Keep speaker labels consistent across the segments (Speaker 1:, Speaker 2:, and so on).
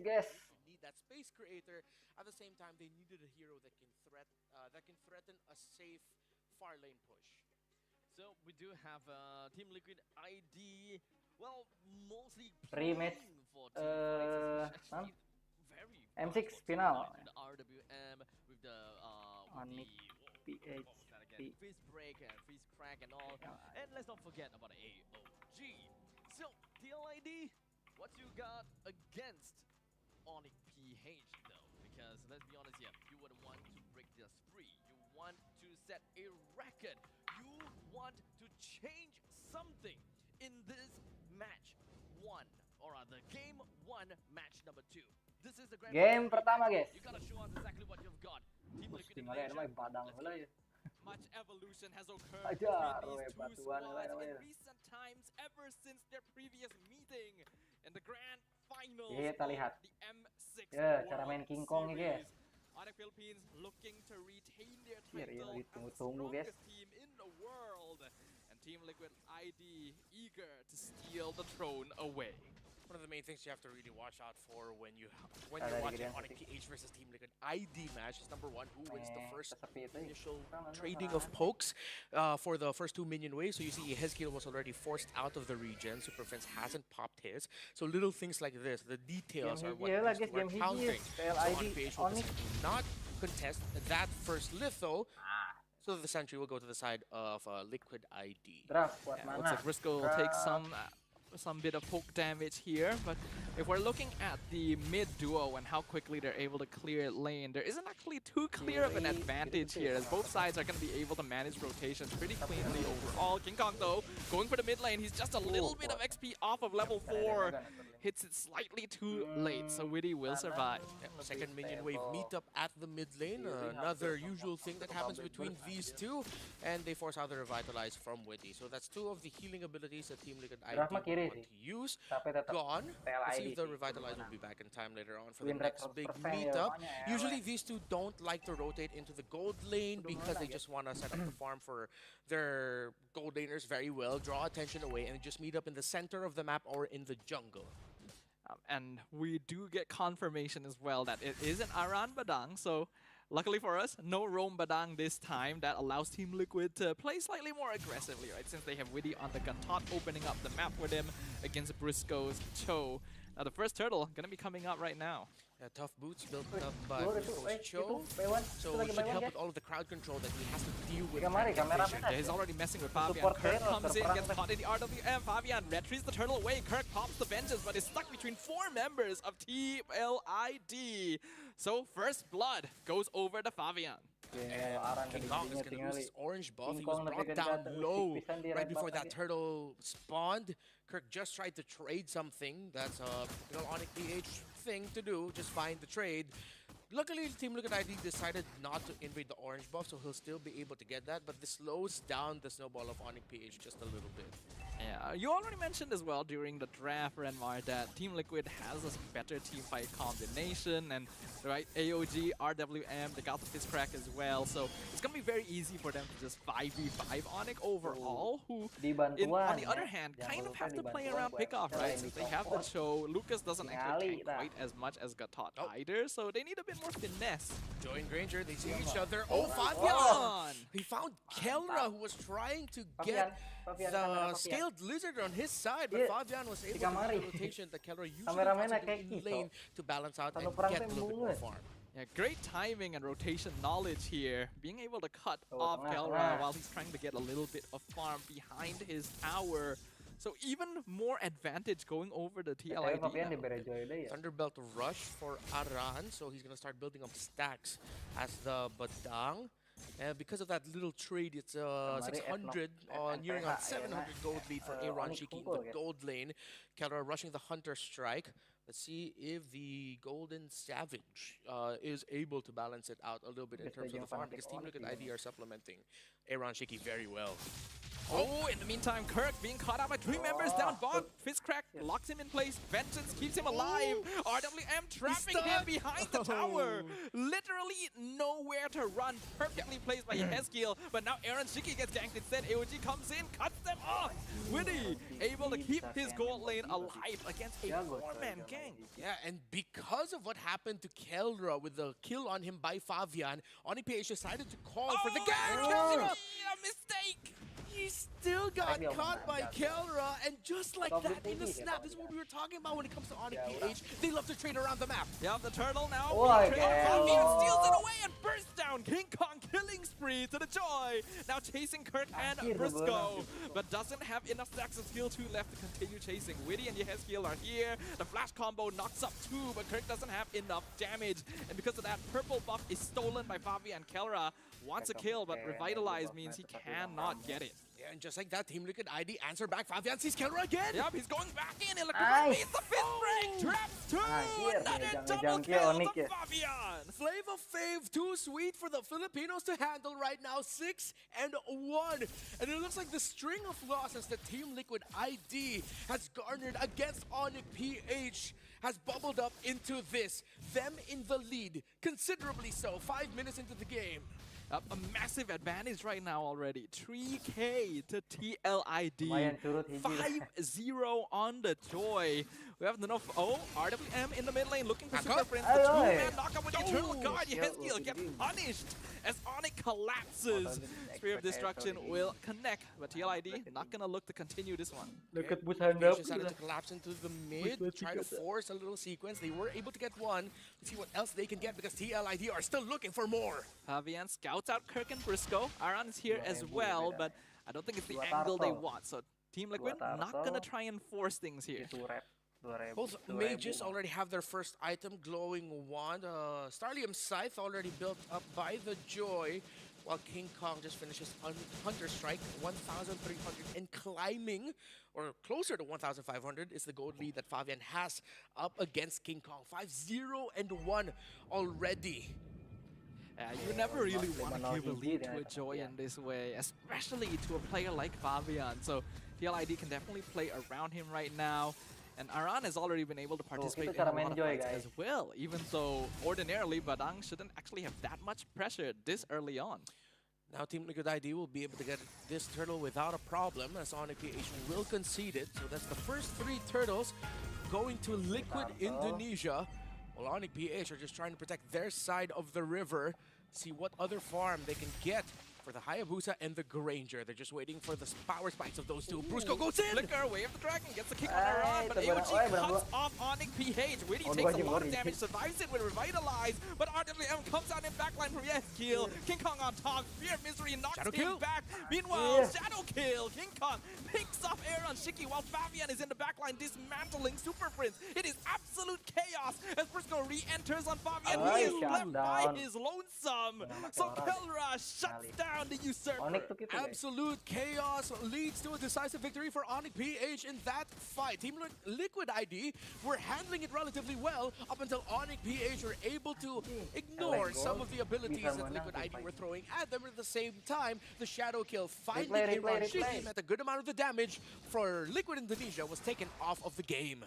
Speaker 1: guys.
Speaker 2: Need that space creator. At the same time, they needed a hero that can threaten a safe far lane push.
Speaker 3: So we do have Team Liquid ID. Well, mostly
Speaker 1: Rematch,
Speaker 3: playing for Team Fights,
Speaker 1: huh?
Speaker 3: actually very
Speaker 1: M6
Speaker 3: much for Team
Speaker 1: final.
Speaker 3: Fights with the RWM, with the
Speaker 1: Onic PH.
Speaker 3: what was that again? Fizz break and freeze crack and all. And let's not forget about the AOG. So TLID, what you got against Onic PH though? Because let's be honest here, you would want to break the spree. You want to set a record. You want to change something in this match one, or rather game one, match number 2. This is the grand
Speaker 1: Game pertama, guys.
Speaker 3: You gotta show us exactly what you've got. Team Liquid
Speaker 1: Tinggal ya, namanya badang
Speaker 3: Let's
Speaker 1: heula
Speaker 3: go.
Speaker 1: ya.
Speaker 3: Much evolution has occurred
Speaker 1: Ajar,
Speaker 3: between
Speaker 1: we
Speaker 3: these two
Speaker 1: batuan
Speaker 3: squads in
Speaker 1: namanya.
Speaker 3: recent times, ever since their previous meeting in the grand finals
Speaker 1: Kita
Speaker 3: of
Speaker 1: lihat.
Speaker 3: the M6
Speaker 1: Ya, cara
Speaker 3: World
Speaker 1: main King Kong nih, guys.
Speaker 3: Series. Onic Philippines looking to retain their
Speaker 1: Iya,
Speaker 3: title as the
Speaker 1: ditunggu-tunggu, guys.
Speaker 3: strongest team in the world, and Team Liquid ID eager to steal the throne away.
Speaker 2: One of the main things you have to really watch out for when you're
Speaker 1: Ada
Speaker 2: watching
Speaker 1: di
Speaker 2: Onic PH versus Team Liquid ID match is number 1, who wins the first
Speaker 1: Kesepi itu.
Speaker 2: initial trading of pokes for the first 2 minion waves. So you see Hezkiel was already forced out of the region. Super Prince hasn't popped his. So little things like this, the details are what needs to work counting. So Onic PH will not contest that first litho. So the sentry will go to the side of Liquid ID.
Speaker 1: Draft buat
Speaker 3: Yeah,
Speaker 1: mana?
Speaker 3: looks like Briscoe will take some bit of poke damage here, but if we're looking at the mid duo and how quickly they're able to clear lane, there isn't actually too clear of an advantage here, as both sides are going to be able to manage rotations pretty cleanly overall. King Kong though, going for the mid lane, he's just a little bit of XP off of level 4, hits it slightly too late, so Witty will survive.
Speaker 2: Second minion wave meet up at the mid lane, another usual thing that happens between these two, and they force out the revitalize from Witty. So that's 2 of the healing abilities that Team Liquid ID want to use. Gone. Let's see if the revitalize will be back in time later on for the next big meetup. Usually these two don't like to rotate into the gold lane because they just want to set up the farm for their gold laners very well, draw attention away, and just meet up in the center of the map or in the jungle.
Speaker 3: And we do get confirmation as well that it is an Aran Badang, so luckily for us, no Roam Badang this time. That allows Team Liquid to play slightly more aggressively, right? Since they have Witty on the gun top, opening up the map with him against Briscoe's Cho. Now the first turtle gonna be coming up right now.
Speaker 2: Tough boots built up by Cho, so it should help with all of the crowd control that he has to deal with.
Speaker 3: Yeah, he's already messing with Fabian. Kirk comes in, gets caught in the RWM. Fabian retrieves the turtle away. Kirk pops the vengeance, but is stuck between 4 members of TLID. So first blood goes over to Fabian.
Speaker 2: King Kong is going to lose his orange buff. He was brought down low right before that turtle spawned. Kirk just tried to trade something. That's a Onic PH thing to do. Just find the trade. Luckily, Team Liquid ID decided not to invade the orange buff, so he'll still be able to get that, but this slows down the snowball of Onic PH just a little bit.
Speaker 3: Yeah, you already mentioned as well during the draft, Renmar, that Team Liquid has a better team fight combination, and right, AOG, RWM, they got the Fizz Crack as well, so it's gonna be very easy for them to just 5v5 Onic overall, who, on the other hand, kind of have to play around pickoff, right? Since they have the Cho, Lucas doesn't actually tank quite as much as Gatot either, so they need a bit more finesse.
Speaker 2: Joy and Granger, they see each other. Oh, Fabian! He found Kelra, who was trying to get the scaled lizard on his side, but Fabian was able to do the rotation that Kelra usually in lane to balance out and get a little bit more farm.
Speaker 3: Yeah, great timing and rotation knowledge here. Being able to cut off Kelra while he's trying to get a little bit of farm behind his tower. So even more advantage going over the TLID.
Speaker 2: Thunderbelt rush for Aran, so he's gonna start building up stacks as the Badang. And because of that little trade, it's 600, nearing on 700 gold lead for Aaron Shiki in the gold lane. Kelra rushing the Hunter Strike. Let's see if the Golden Savage is able to balance it out a little bit in terms of the farm, because Team Liquid ID are supplementing Aaron Shiki very well.
Speaker 3: Oh, in the meantime, Kirk being caught out by 3 members down bot. Fizzcrack locks him in place. Vengeance keeps him alive. RWM trapping him behind the tower. Literally nowhere to run. Perfectly placed by Yeskiel. But now Aaron Shiki gets ganked instead. AOG comes in, cuts them off. Witty able to keep his gold lane alive against a 4-man gank.
Speaker 2: Yeah, and because of what happened to Kelra with the kill on him by Favian, Onic PH decided to call for the gank.
Speaker 3: A mistake.
Speaker 2: He still got caught by Kelra, and just like that, in the snap, this is what we were talking about when it comes to Onic PH. They love to trade around the map.
Speaker 3: Yeah, the turtle now.
Speaker 1: Oh,
Speaker 3: Fabian steals it away and bursts down. King Kong killing spree to the joy. Now chasing Kurt and Briscoe, but doesn't have enough stacks of skill 2 left to continue chasing. Witty and Yeskiel are here. The flash combo knocks up 2, but Kirk doesn't have enough damage. And because of that, purple buff is stolen by Fabian. Kelra wants a kill, but Revitalize means he cannot get it.
Speaker 2: Yeah, and just like that, Team Liquid ID answer back. Favian sees Kelra again.
Speaker 3: Yep, he's going back in. Electric the fifth break. Traps 2. Another double kill on Fabian.
Speaker 2: Flavor Fave, too sweet for the Filipinos to handle right now. 6-1. And it looks like the string of losses that Team Liquid ID has garnered against Onic PH has bubbled up into this. Them in the lead, considerably so, 5 minutes into the game.
Speaker 3: A massive advantage right now already. 3K to TLID. 5-0 on the Joy. We have enough. Oh, RWM in the mid lane looking for Super Prince. The 2-man knockup with the Eternal Guard. Yeskiel gets punished as Onic collapses. Spear of Destruction will connect, but TLID not gonna look to continue this one.
Speaker 1: Look at
Speaker 2: PH decided to collapse into the mid, try to force a little sequence. They were able to get one. Let's see what else they can get because TLID are still looking for more.
Speaker 3: Fabian scouts out Kirk and Briscoe. Aran is here as well, but I don't think it's the angle they want. So Team Liquid not gonna try and force things here.
Speaker 2: Both mages already have their first item, Glowing Wand. Starlium Scythe already built up by the Joy, while King Kong just finishes on Hunter Strike, 1,300 and climbing, or closer to 1,500 is the gold lead that Fabian has up against King Kong. 5-0-1 already.
Speaker 3: You never really want to give a lead to a Joy in this way, especially to a player like Fabian. So TLID can definitely play around him right now. And Aran has already been able to participate in a lot of fights as well, even though ordinarily Badang shouldn't actually have that much pressure this early on.
Speaker 2: Now Team Liquid ID will be able to get this turtle without a problem, as Onic PH will concede it. So that's the first 3 turtles going to Liquid Indonesia, while Onic PH are just trying to protect their side of the river, see what other farm they can get for the Hayabusa and the Granger. They're just waiting for the power spikes of those two. Brusco goes in!
Speaker 3: Flicker, Way of the Dragon, gets the kick on Aran, but AOG cuts off Onic PH. Witty takes a lot of damage, survives it with Revitalize, but RWM comes out in backline from Yeskiel. King Kong on top, Fear of Misery knocks him back. Meanwhile, Shadow Kill. King Kong picks up Aaron Shiki while Fabian is in the backline dismantling Super Prince. It is absolute chaos as Briscoe re-enters on Fabian. He is left by his lonesome. So Kelra shuts down the Usurper.
Speaker 2: Absolute chaos leads to a decisive victory for Onic PH in that fight. Team Liquid ID were handling it relatively well up until Onic PH were able to ignore some of the abilities that Liquid ID were throwing at them. At the same time, the Shadow Kill finding Aaron Shiki at a good amount of the damage for Liquid Indonesia was taken off of the game.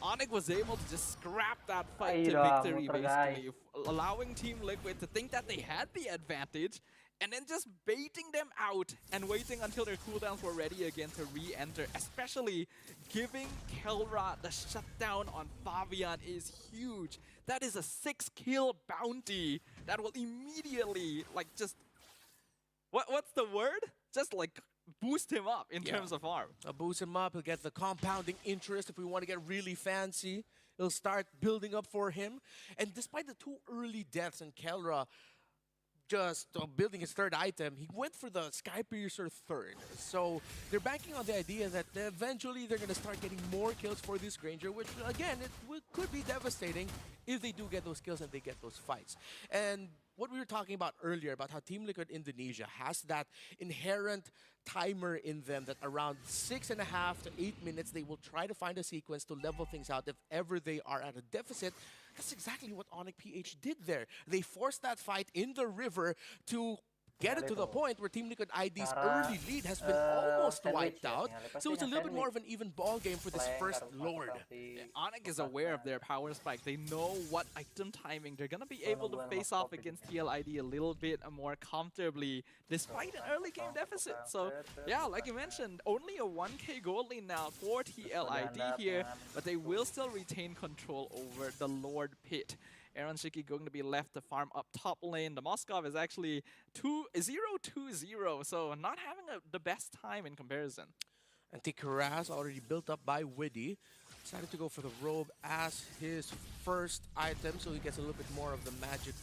Speaker 3: Onic was able to just scrap that fight to victory, basically, allowing Team Liquid to think that they had the advantage, and then just baiting them out and waiting until their cooldowns were ready again to re-enter. Especially giving Kelra the shutdown on Fabian is huge. That is a 6-kill bounty that will immediately, like, just... What's the word? Just, like, boost him up in terms of farm.
Speaker 2: Boost him up, he'll get the compounding interest. If we want to get really fancy, it'll start building up for him. And despite the 2 early deaths in Kelra just building his 3rd item, he went for the Sky Piercer 3rd. So they're banking on the idea that eventually they're going to start getting more kills for this Granger, which again, could be devastating if they do get those kills and they get those fights. And what we were talking about earlier about how Team Liquid Indonesia has that inherent timer in them that around 6.5 to 8 minutes they will try to find a sequence to level things out if ever they are at a deficit. That's exactly what Onic PH did there. They forced that fight in the river to get it to the
Speaker 1: itu.
Speaker 2: point where Team Liquid ID's
Speaker 1: Cara,
Speaker 2: early lead has been almost
Speaker 1: sandwich
Speaker 2: wiped
Speaker 1: ya,
Speaker 2: out.
Speaker 1: tinggal
Speaker 2: So it's a
Speaker 1: pastinya
Speaker 2: little bit more
Speaker 1: sandwich.
Speaker 2: of an even ball game for this
Speaker 1: Flank
Speaker 2: first
Speaker 1: harus
Speaker 2: Lord.
Speaker 1: masuk si
Speaker 3: Onic is
Speaker 1: Lukasnya.
Speaker 3: aware of their power spike. They know what item timing they're gonna be
Speaker 1: Oh,
Speaker 3: able to
Speaker 1: nungguan
Speaker 3: face
Speaker 1: nge-pop
Speaker 3: off
Speaker 1: gitu
Speaker 3: against
Speaker 1: kan.
Speaker 3: TLID a little bit more comfortably, despite an early game deficit. So yeah, like you mentioned, only a 1k gold lead now for TLID here, but they will still retain control over the Lord Pit. Aaron Shiki going to be left to farm up top lane. The Moskov is actually 0-2-0, so not having the best time in comparison.
Speaker 2: And Tikaraz, already built up by Widdy, decided to go for the robe as his first item, so he gets a little bit more of the magic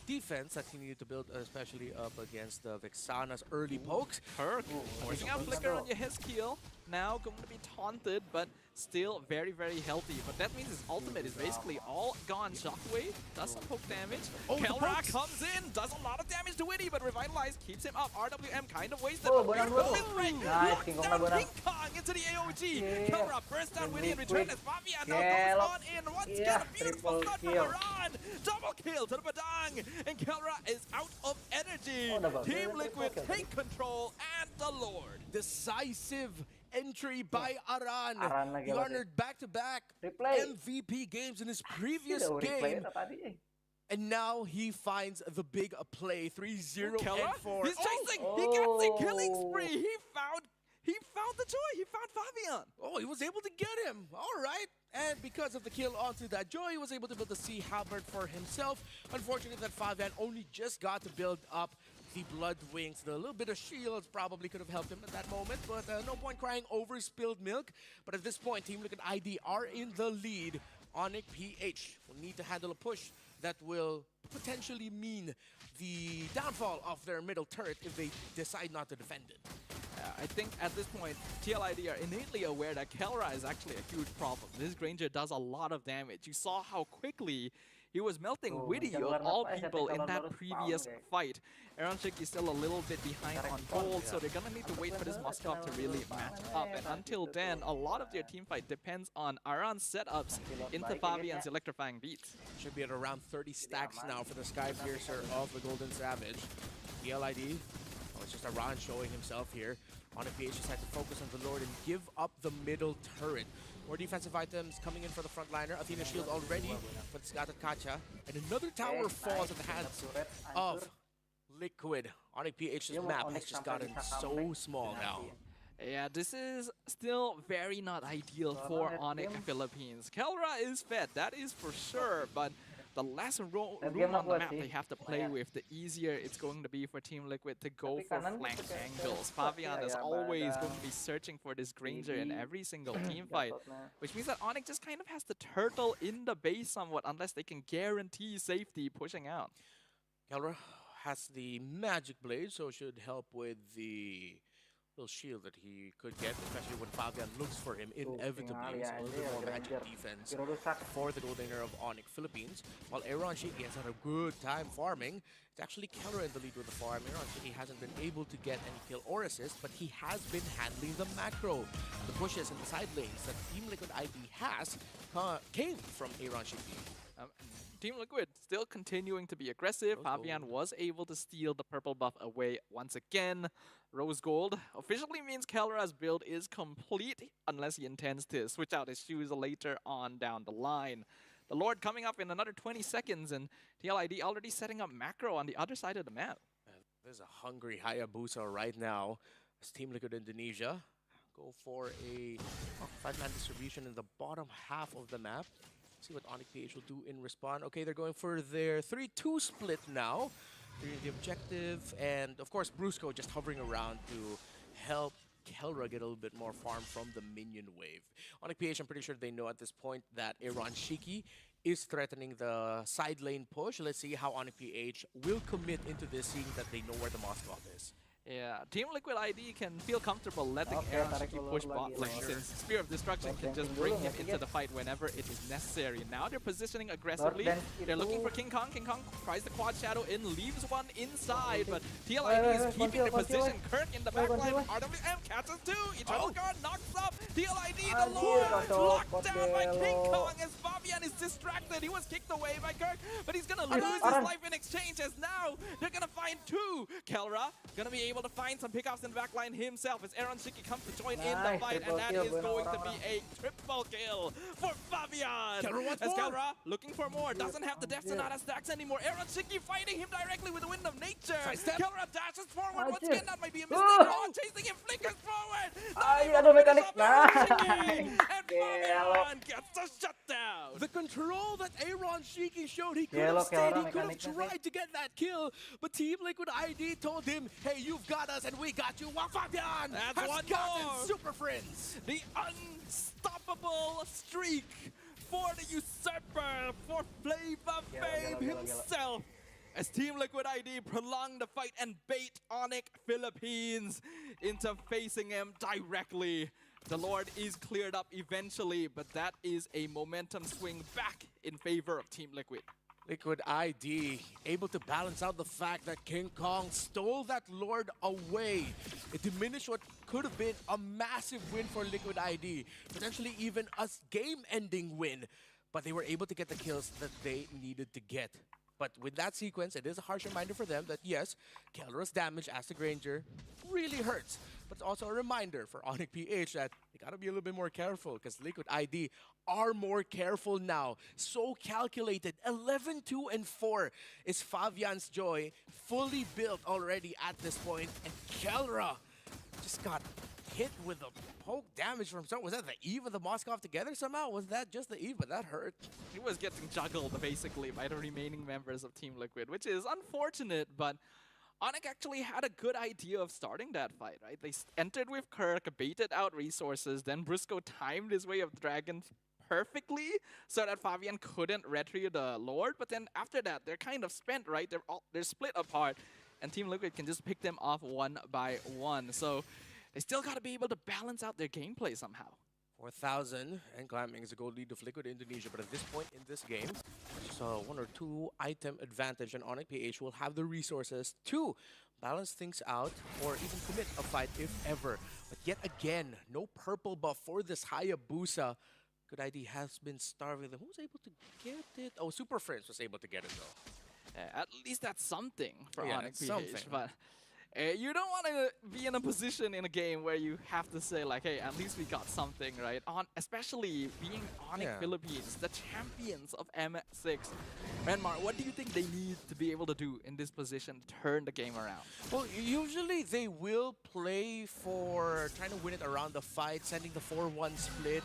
Speaker 2: defense that he needed to build, especially up against Vexana's early pokes.
Speaker 3: Kirk forcing out Flicker on your Heskeel. Now going to be taunted, but still very, very healthy. But that means his ultimate is basically all gone. Shockwave does some poke damage.
Speaker 2: Oh,
Speaker 3: Kelra comes in, does a lot of damage to Widdy, but Revitalize keeps him up. RWM kind of wasted.
Speaker 1: Oh,
Speaker 3: but
Speaker 1: bonang
Speaker 3: beautiful
Speaker 1: dulu.
Speaker 3: mid-range.
Speaker 1: Nice,
Speaker 3: Locks
Speaker 1: King
Speaker 3: down
Speaker 1: Kong bonang.
Speaker 3: King Kong into the AOG.
Speaker 1: Yeah.
Speaker 3: Kelra bursts down Widdy and
Speaker 1: Liquid.
Speaker 3: returns as Fabian now
Speaker 1: Gelo.
Speaker 3: goes on in. Once
Speaker 1: Yeah,
Speaker 3: again, a beautiful
Speaker 1: triple
Speaker 3: start from
Speaker 1: kill.
Speaker 3: Haran. Double kill to the Badang. And Kelra is out of energy.
Speaker 1: Oh, double
Speaker 3: Team
Speaker 1: kill,
Speaker 3: Liquid
Speaker 1: triple kill.
Speaker 3: take control and the Lord.
Speaker 2: Decisive entry by Aran.
Speaker 1: Aran lagi
Speaker 2: He
Speaker 1: apa sih?
Speaker 2: garnered back-to-back
Speaker 1: Replay.
Speaker 2: MVP games in his previous
Speaker 1: Udah replay
Speaker 2: game.
Speaker 1: itu tadi.
Speaker 2: And now he finds the big play. 3-0
Speaker 3: Kelra,
Speaker 2: and 4.
Speaker 3: he's chasing.
Speaker 1: Oh.
Speaker 3: He gets a killing spree. He found the joy. He found Fabian.
Speaker 2: Oh, he was able to get him. All right. And because of the kill onto that Joy, he was able to build the Sea Halberd for himself. Unfortunately, that Fabian only just got to build up the Blood Wings. The little bit of shields probably could have helped him at that moment, but no point crying over spilled milk. But at this point, Team Liquid ID are in the lead. Onic PH will need to handle a push that will potentially mean the downfall of their middle turret if they decide not to defend it.
Speaker 3: I think at this point, TLID are innately aware that Kelra is actually a huge problem. This Granger does a lot of damage. You saw how quickly he was melting Widdy of all people in that previous fight. Aaron Shiki is still a little bit behind on gold, so they're gonna need to wait for this Moskov to really match up. And until then, a lot of their team fight depends on Aran's setups into Fabian's electrifying beats.
Speaker 2: Should be at around 30 stacks now for the Skypiercer of the Golden Savage. PLID, oh, it's just Aran showing himself here. Onic PH decided to focus on the Lord and give up the middle turret. More defensive items coming in for the frontliner. Athena shield already for the scattered Kacha. And another tower falls at the hands of Liquid. Onic PH's map has just gotten so small now.
Speaker 3: Yeah, this is still very not ideal for Onic Philippines. Kelra is fed, that is for sure, but the less room on the map they have to play with, the easier it's going to be for Team Liquid to go for flank angles. Fabian is always going to be searching for this Granger in every single team fight, which means that Onic just kind of has to turtle in the base somewhat unless they can guarantee safety pushing out.
Speaker 2: Kelra has the Magic Blade, so should help with the little shield that he could get, especially when Fabian looks for him inevitably. So a little bit more magic defense for the goldener of Onic Philippines. While Aaron Shiki has had a good time farming, it's actually Kelra in the lead with the farm. Aaron Shiki hasn't been able to get any kill or assist, but he has been handling the macro. The pushes in the side lanes that Team Liquid ID has came from Aaron Shiki.
Speaker 3: Team Liquid still continuing to be aggressive. Fabian was able to steal the purple buff away once again. Rose Gold officially means Kelra's build is complete unless he intends to switch out his shoes later on down the line. The Lord coming up in another 20 seconds and TLID already setting up macro on the other side of the map.
Speaker 2: There's a hungry Hayabusa right now as Team Liquid Indonesia go for a 5-man distribution in the bottom half of the map. See what Onic PH will do in response. Okay, they're going for their 3-2 split now. They're in the objective, and of course Brusco just hovering around to help Kelra get a little bit more farm from the minion wave. Onic PH, I'm pretty sure they know at this point that Aaron Shiki is threatening the side lane push. Let's see how Onic PH will commit into this, seeing that they know where the Moskov is.
Speaker 3: Yeah, Team Liquid ID can feel comfortable letting Aaron Shiki push bot lane since Spear of Destruction can just bring him into the fight whenever it is necessary. Now they're positioning aggressively. They're looking for King Kong. King Kong tries the quad shadow in, leaves one inside, but TLID is keeping their position. Kirk in the backline. RWM catches two. Eternal Guard knocks up. TLID, the Lord, locked down by King Kong as Bob Fabian is distracted. He was kicked away by Kirk, but he's gonna lose his life in exchange as now they're gonna find two. Kelra gonna be able to find some pickups in the backline himself as Aaron Shiki comes to join in the fight, and that is going to be a triple kill for Fabian. As Kelra looking for more, doesn't have the Death Sonata stacks anymore. Aaron Shiki fighting him directly with the Wind of Nature. Kelra dashes forward once again, that might be a mistake. Oh, chasing him, flickers forward.
Speaker 1: Aduh, mekanik.
Speaker 3: And Fabian gets the shutdown.
Speaker 2: The control that Aaron Shiki showed, he could
Speaker 1: Gelo,
Speaker 2: have stayed, he
Speaker 1: Kelra
Speaker 2: could have
Speaker 1: mekaniknya
Speaker 2: tried to get that kill, but Team Liquid ID told him, hey, you've got us and we got you. While Fabian
Speaker 3: That's
Speaker 2: has
Speaker 3: one
Speaker 2: gotten
Speaker 3: more.
Speaker 2: Super Friends.
Speaker 3: The unstoppable streak for the usurper, for Flavor Fame
Speaker 1: Gelo.
Speaker 3: himself. As Team Liquid ID prolong the fight and bait Onic Philippines into facing him directly. The Lord is cleared up eventually, but that is a momentum swing back in favor of Team Liquid.
Speaker 2: Liquid ID able to balance out the fact that King Kong stole that Lord away. It diminished what could have been a massive win for Liquid ID, potentially even a game-ending win. But they were able to get the kills that they needed to get. But with that sequence, it is a harsh reminder for them that yes, Kelra's damage as the Granger really hurts. But it's also a reminder for Onic PH that they gotta be a little bit more careful because Liquid ID are more careful now. So calculated. 11-2-4 is Fabian's Joy, fully built already at this point. And Kelra just got hit with a poke damage from someone. Was that the Eve of the Moskov together somehow? Was that just the Eve? But that hurt.
Speaker 3: He was getting juggled basically by the remaining members of Team Liquid, which is unfortunate, but Onic actually had a good idea of starting that fight, right? They entered with Kirk, baited out resources, then Briscoe timed his way of dragons perfectly so that Fabian couldn't retrieve the Lord, but then after that, they're kind of spent, right? They're split apart, and Team Liquid can just pick them off one by one. So they still got to be able to balance out their gameplay somehow.
Speaker 2: 4,000 and climbing is a gold lead of Liquid Indonesia, but at this point in this game, just a 1 or 2 item advantage, and Onic PH will have the resources to balance things out or even commit a fight if ever. But yet again, no purple buff for this Hayabusa. Good ID has been starving them. Who was able to get it? Oh, Super Friends was able to get it though.
Speaker 3: At least that's something for
Speaker 2: Yeah,
Speaker 3: Onic
Speaker 2: it's
Speaker 3: PH,
Speaker 2: something.
Speaker 3: but you don't want to be in a position in a game where you have to say like, hey, at least we got something, right? Especially being Onic Philippines, the champions of M6. Renmar, what do you think they need to be able to do in this position to turn the game around?
Speaker 2: Well, usually they will play for trying to win it around the fight, sending the 4-1 split,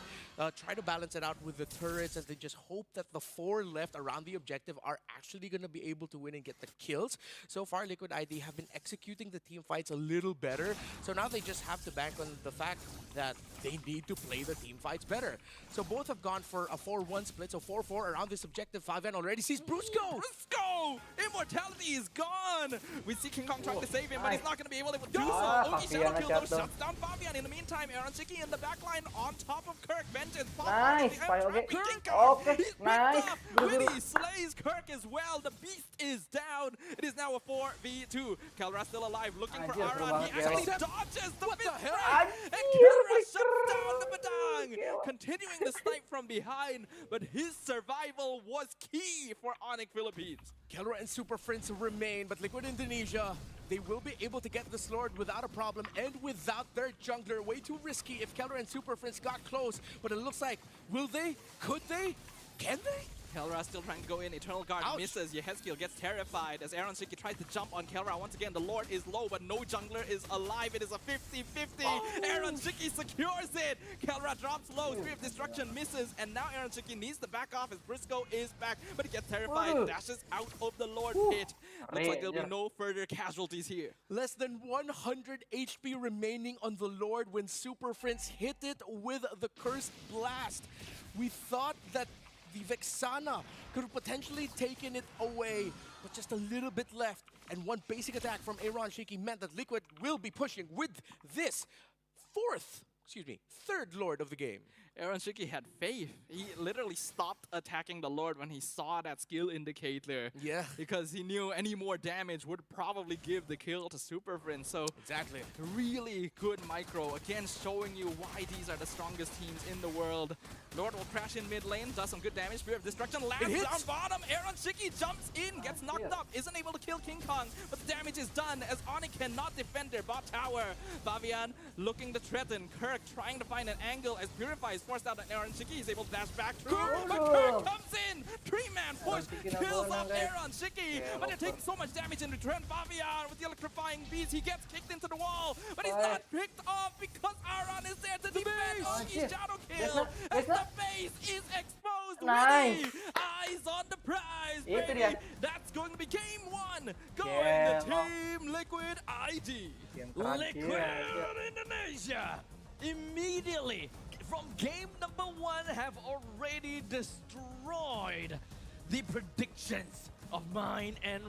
Speaker 2: try to balance it out with the turrets, as they just hope that the 4 left around the objective are actually going to be able to win and get the kills. So far, Liquid ID have been executing the team fights a little better, so now they just have to bank on the fact that they need to play the team fights better. So both have gone for a 4-1 split, so 4-4 around this objective. Fabian already sees Brusco!
Speaker 3: Brusco! Immortality is gone! We see King Kong trying to save him, but he's not going to be able to do so.
Speaker 1: Ah,
Speaker 3: Oki Shadow
Speaker 1: Fabian
Speaker 3: Kill though
Speaker 1: na-shot
Speaker 3: shuts down Fabian. In the meantime, Aaron Shiki in the backline on top of Kirk. Vengeance.
Speaker 1: Nice,
Speaker 3: Trapping
Speaker 1: King
Speaker 3: King
Speaker 1: Kong.
Speaker 3: Kong.
Speaker 1: Okay,
Speaker 3: He's picked
Speaker 1: nice.
Speaker 3: up. Winnie slays Kirk as well. The beast is down. It is now a 4v2. Kelra still alive, looking for
Speaker 1: Anjir, seru
Speaker 3: Aran. He
Speaker 1: banget,
Speaker 3: actually
Speaker 1: Gelo.
Speaker 3: dodges the fifth
Speaker 2: hell?
Speaker 3: frag. And
Speaker 1: Anjir,
Speaker 3: Kelra
Speaker 1: flicker.
Speaker 3: shuts down the Badang.
Speaker 1: Gelo.
Speaker 3: Continuing the snipe from behind, but his survival was key for Onic Philippines.
Speaker 2: Kelra and Super Friends remain, but Liquid Indonesia, they will be able to get this Lord without a problem and without their jungler. Way too risky if Kelra and Super Friends got close, but it looks like, will they? Could they? Can they?
Speaker 3: Kelra still trying to go in. Eternal Guard misses. Yehezkiel gets terrified as Aaron Shiki tries to jump on Kelra. Once again, the Lord is low, but no jungler is alive. It is a 50-50. Aaron Shiki secures it. Kelra drops low. Spirit of Destruction misses, and now Aaron Shiki needs to back off as Briscoe is back, but he gets terrified. Dashes out of the Lord pit. Looks like there'll be no further casualties here.
Speaker 2: Less than 100 HP remaining on the Lord when Super Friends hit it with the Cursed Blast. We thought that the Vexana could have potentially taken it away, but just a little bit left. And one basic attack from Aaron Shiki meant that Liquid will be pushing with this third Lord of the game.
Speaker 4: Aaron Shiki had faith. He literally stopped attacking the Lord when he saw that skill indicator.
Speaker 2: Yeah.
Speaker 4: Because he knew any more damage would probably give the kill to Super Friend. So
Speaker 2: Exactly.
Speaker 4: really good micro. Again, showing you why these are the strongest teams in the world. Lord will crash in mid lane, does some good damage. Spear of Destruction lands
Speaker 2: hits.
Speaker 4: down bottom. Aaron Shiki jumps in, gets knocked up, isn't able to kill King Kong, but the damage is done as Onic cannot defend their bot tower. Fabian looking to threaten. Kirk trying to find an angle as Purify is forced out, and Aaron Shiki is able to dash back through. But Kirk comes in! 3-man push, kills off Aaron Shiki, but they're taking so much damage in return. Fabian with the electrifying beast, he gets kicked into the wall, but he's not picked off because Aaron is there to defend Ogi's shadow kill. As the base is exposed.
Speaker 1: Nice.
Speaker 4: Witty, eyes on the prize,
Speaker 1: Itu
Speaker 4: baby.
Speaker 1: dia.
Speaker 4: That's going to be game 1. Going
Speaker 1: Yeah,
Speaker 4: to Team Liquid ID.
Speaker 1: Game terakhir.
Speaker 3: Liquid Indonesia immediately from game number 1 have already destroyed the predictions of mine and